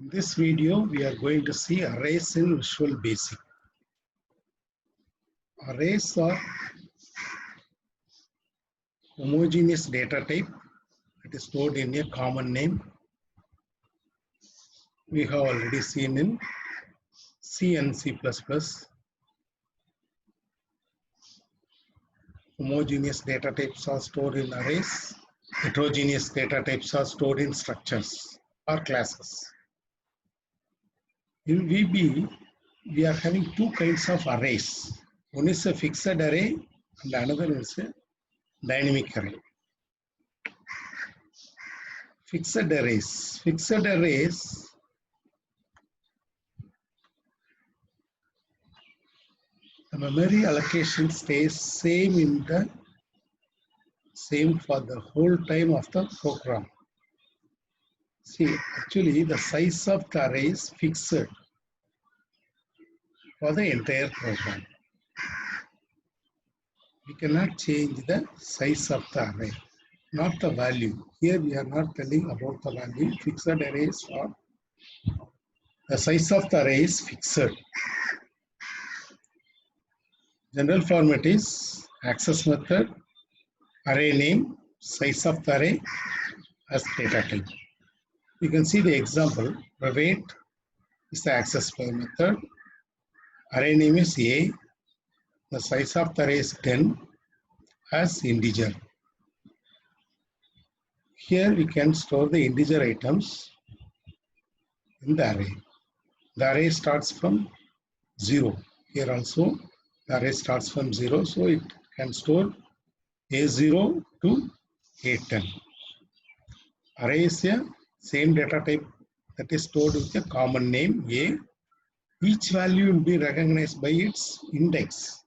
In this video, we are going to see arrays in Visual Basic. Arrays are homogeneous data type that is stored in a common name. We have already seen in C and C++. Homogeneous data types are stored in arrays. Heterogeneous data types are stored in structures or classes. In VB, we are having two kinds of arrays. One is a fixed array and another is a dynamic array. Fixed arrays. Fixed arrays the memory allocation stays same for the whole time of the program. See, actually the size of the array is fixed for the entire program. We cannot change the size of the array, not the value. Here we are not telling about the value. Fixed arrays or the size of the array is fixed. General format is access method, array name, size of the array as data type. You can see the example. Private is the access method. Array name is A. The size of the array is 10 as integer. Here we can store the integer items in the array. The array starts from 0. Here also the array starts from 0. So it can store A0 to A10. Array is a same data type that is stored with a common name A. Each value will be recognized by its index.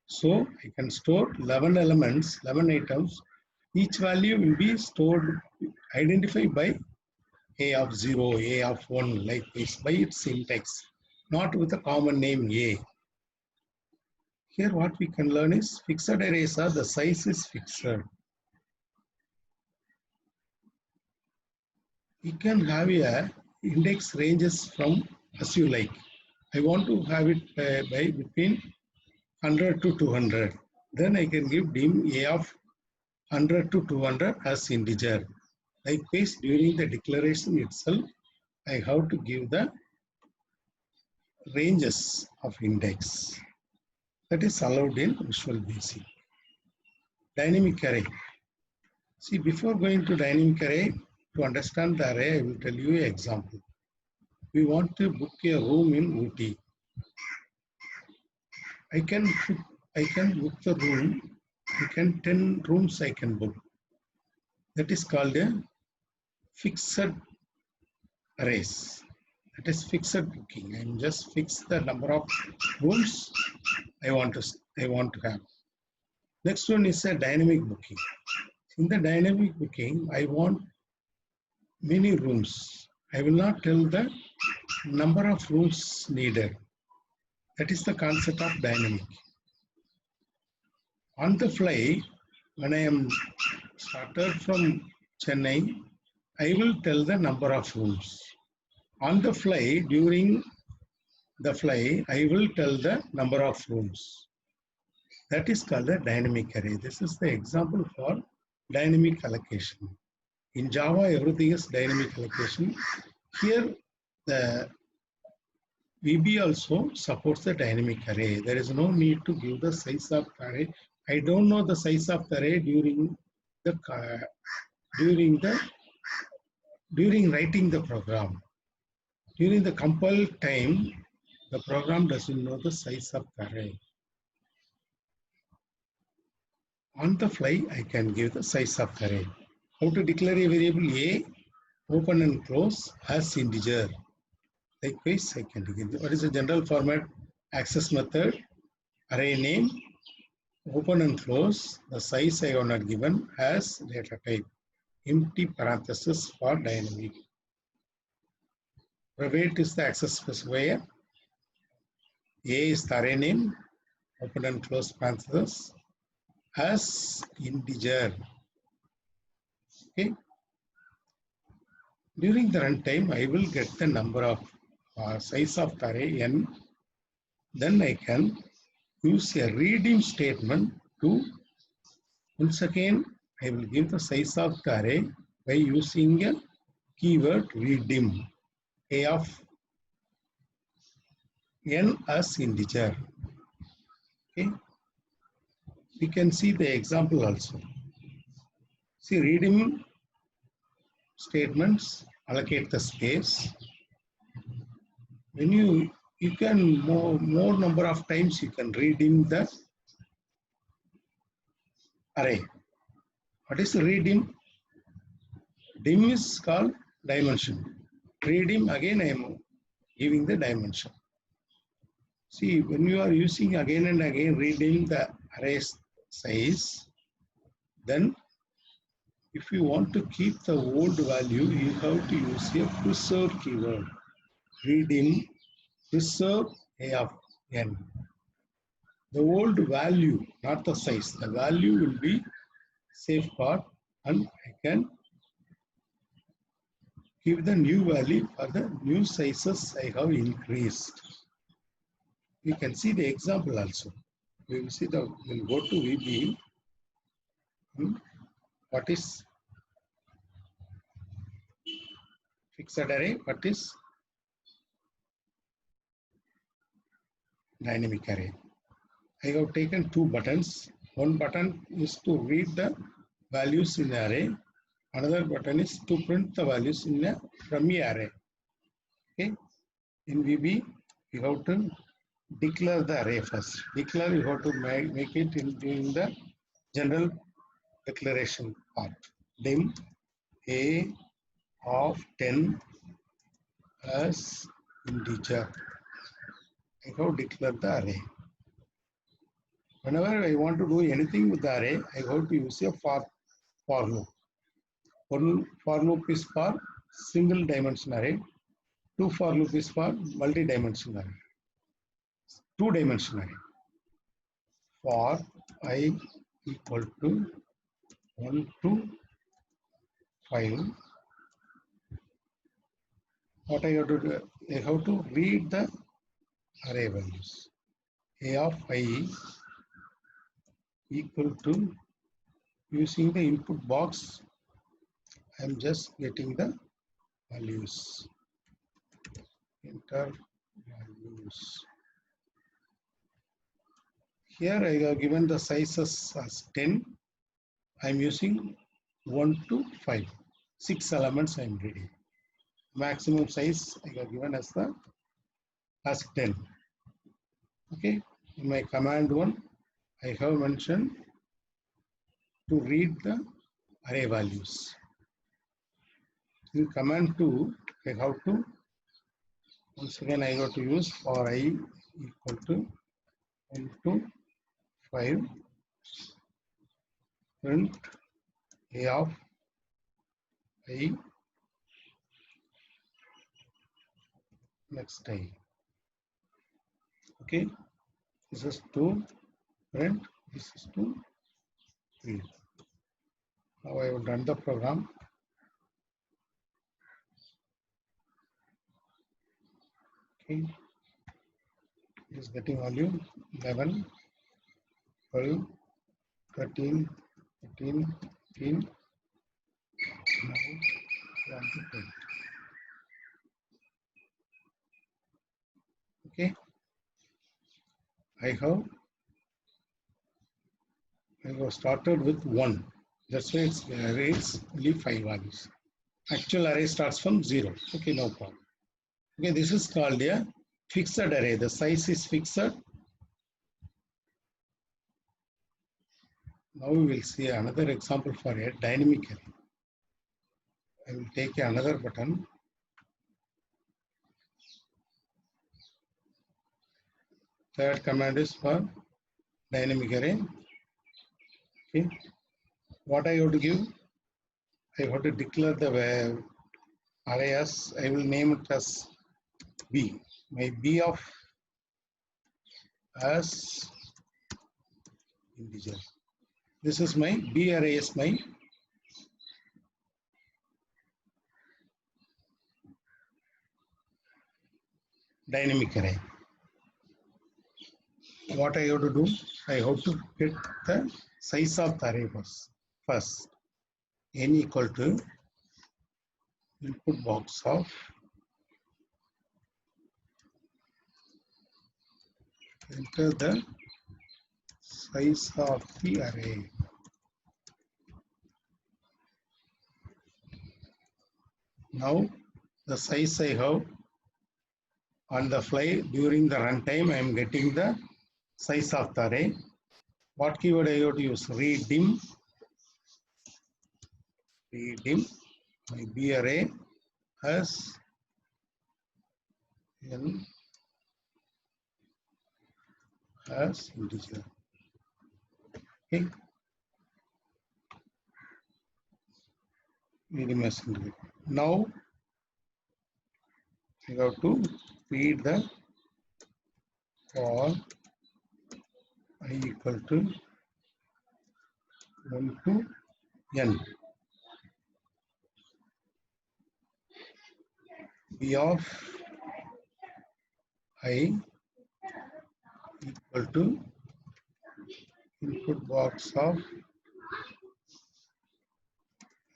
So I can store 11 elements, 11 items. Each value will be stored, identified by A of 0, A of 1, like this, by its index, not with a common name A. Here what we can learn is fixed arrays are the size is fixed. You can have a index ranges from as you like. I want to have it by between 100 to 200. Then I can give dim A of 100 to 200 as integer. Likewise, during the declaration itself, I have to give the ranges of index. That is allowed in Visual Basic. Dynamic array. See, before going to dynamic array, to understand the array, I will tell you an example. We want to book a room in Ooty. I can book the room. 10 rooms I can book. That is called a fixed arrays. That is fixed booking. I am just fix the number of rooms I want to have. Next one is a dynamic booking. In the dynamic booking, I want many rooms. I will not tell the number of rooms needed. That is the concept of dynamic. On the fly, when I am started from Chennai, I will tell the number of rooms. On the fly, during the fly, I will tell the number of rooms. That is called a dynamic array. This is the example for dynamic allocation. In Java, everything is dynamic allocation. Here, the VB also supports the dynamic array. There is no need to give the size of the array. I don't know the size of the array during writing the program. During the compile time, the program doesn't know the size of the array. On the fly, I can give the size of the array. How to declare a variable A, open and close as integer. Likewise, I can declare. What is the general format? Access method, array name, open and close. The size I have not given as data type. Empty parenthesis for dynamic. Private is the access specifier. A is the array name, open and close parenthesis as integer. Okay. During the runtime, I will get the number of size of the array n. Then I can use a redeem statement to, once again, I will give the size of the array by using a keyword redeem, a of n as integer. Okay. We can see the example also. See, redeem statements allocate the space. When you can more number of times you can redeem the array. What is redeem? Dim is called dimension. Redeem, again I am giving the dimension. See, when you are using again and again redeem the array size, then if you want to keep the old value, you have to use a preserve keyword. Redeem, preserve a of n. The old value, not the size, the value will be safeguard, and I can give the new value for the new sizes I have increased. You can see the example also. We will see we'll go to VB. What is fixed array? What is dynamic array? I have taken two buttons. One button is to read the values in the array. Another button is to print the values from the array. Okay. In VB, you have to declare the array first. Declare, you have to make it in the general declaration part. Dim a of 10 as integer. I have declared the array. Whenever I want to do anything with the array, I have to use a for loop. One for loop is for single dimension array. Two for loop is for multi-dimensional array. Two-dimensional array. For I equal to 1 to 5. What I have to do? I have to read the array values. A of I equal to, using the input box, I am just getting the values. Enter values. Here I have given the sizes as 10. I am using 1 to 5. 6 elements I am reading. Maximum size I have given as 10. Okay. In my command 1, I have mentioned to read the array values. In command 2, I have to, once again I have to use for I equal to 1 to 5, print a of I next I. Okay, this is to print, this is to read. Now I will run the program. Okay, it is getting value 11, 12, 13, 14, 15. Now 1 to 10. Okay, I have started with 1. That's why its array is only 5 values. Actual array starts from 0. Okay, no problem. Okay, this is called a fixed array. The size is fixed. Now we will see another example for a dynamic array. I will take another button. Third command is for dynamic array. Okay. What I have to give? I have to declare the array as, I will name it as B. My B of as integer. This is my B array is my dynamic array. What I have to do? I have to get the size of the array first. N equal to input box of enter the size of the array. Now the size I have on the fly during the runtime, I am getting the size of the array. What keyword I have to use? Redim. Redim my B array as N as integer. Okay. Redim as integer. Now I have to feed the for I equal to 1 to n. B of I equal to input box of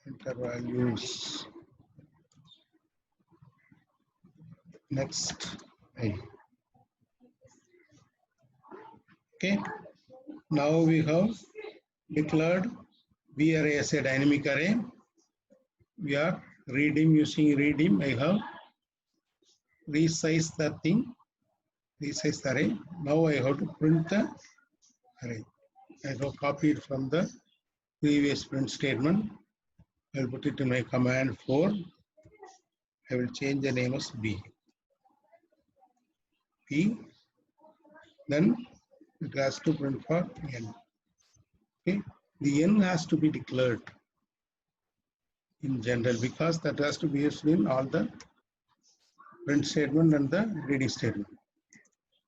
enter values. Next I. Okay. Now we have declared B array as a dynamic array. We are redim using redim. I have resized the thing, resize the array. Now I have to print the array. I have copied from the previous print statement. I will put it in my command 4. I will change the name as B. P. Then it has to print for n. Okay. The n has to be declared in general because that has to be used in all the print statement and the reading statement.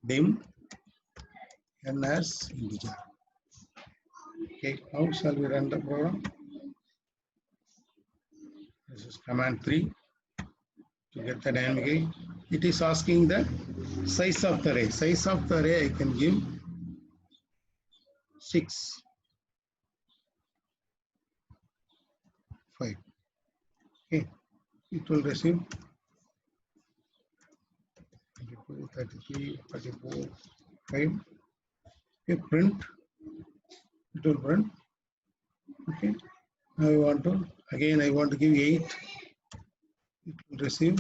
Dim n as integer. Okay, how shall we run the program? This is command 3 to get the dynamic array. It is asking the size of the array. Size of the array I can give 6, 5. Okay, it will receive 32, 33, 34, 5. Okay, print. It will print. Okay. Now I want to give 8. It will receive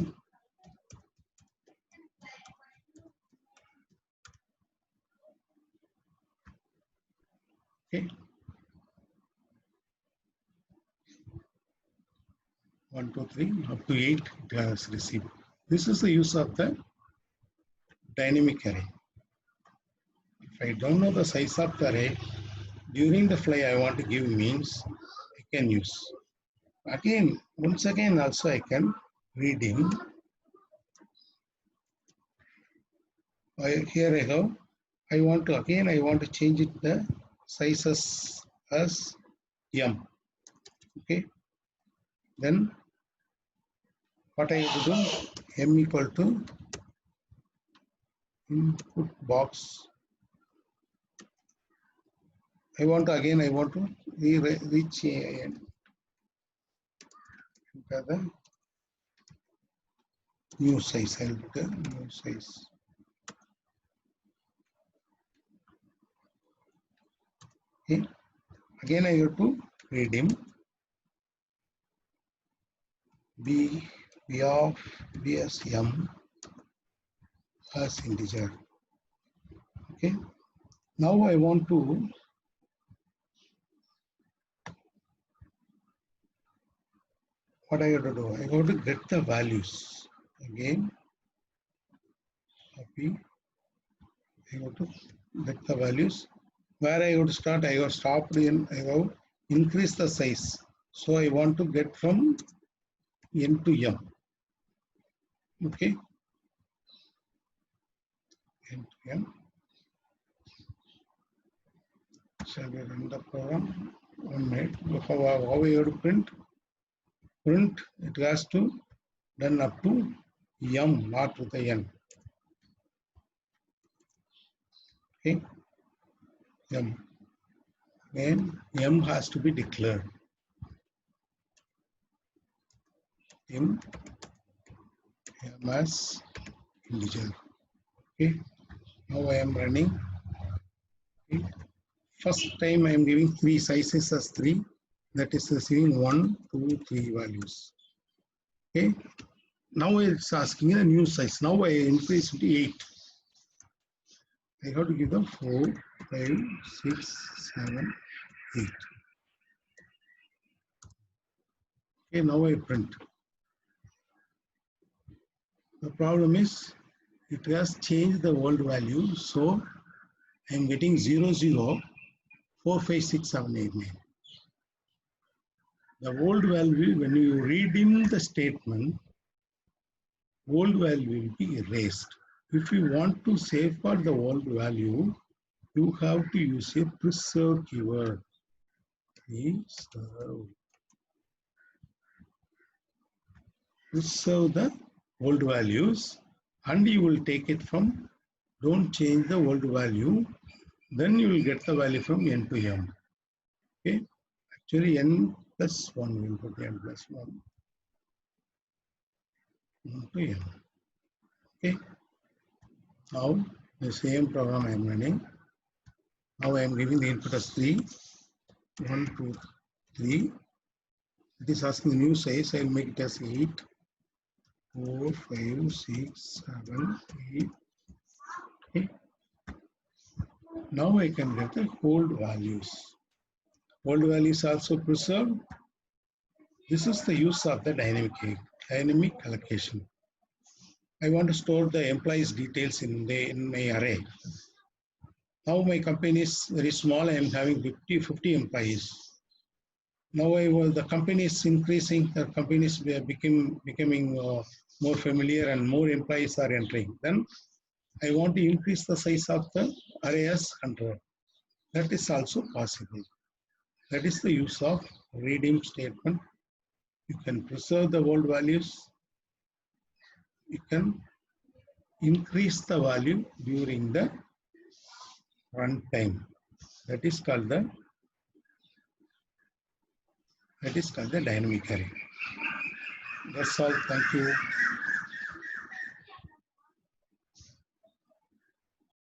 1, 2, 3 up to 8 it has received. This is the use of the dynamic array. If I don't know the size of the array, during the fly I want to give means I can use. Again, once again also I can redim. Here I want to change it the sizes as m. Okay. Then what I have to do? M equal to input box. I want to reach enter the new size. I'll put a new size. Okay. Again I have to redim B of B as m as integer. Okay. Now I want to what I have to do? I have to get the values. Again, copy. I have to get the values. Where I have to start? I have stopped in. I have increased the size. So I want to get from n to m. Okay. N to m. Shall we run the program? 1 minute. How we have to print? Print. It has to done up to m, not to the n. Okay, M. Then M has to be declared. M as integer. Okay, now I am running. Okay. First time I am giving 3 sizes as 3. That is receiving 1, 2, 3 values. Okay. Now it's asking a new size. Now I increase to 8. I have to give them 4, 5, 6, 7, 8. Okay, now I print. The problem is it has changed the old value, so I am getting 0, 0, 4, 5, 6, 7, 8, 9. The old value, when you read in the statement, old value will be erased. If you want to safeguard the old value, you have to use a preserve keyword. Preserve the old values, and you will take it from, don't change the old value, then you will get the value from n to m. Okay, actually n plus 1, we will put n plus 1 to m. Okay, now the same program I am running. Now I am giving the input as 3, 1, 2, 3. It is asking new size. I will make it as 8, 4, 5, 6, 7, 8. Okay. Now I can get the old values. Old values also preserved. This is the use of the dynamic allocation. I want to store the employees' details in my array. Now my company is very small. I am having 50 employees. Now the company is increasing. The company is becoming more familiar, and more employees are entering. Then I want to increase the size of the array as 100. That is also possible. That is the use of redeem statement. You can preserve the old values. You can increase the value during the runtime. That is called the dynamic array. That's all. Thank you.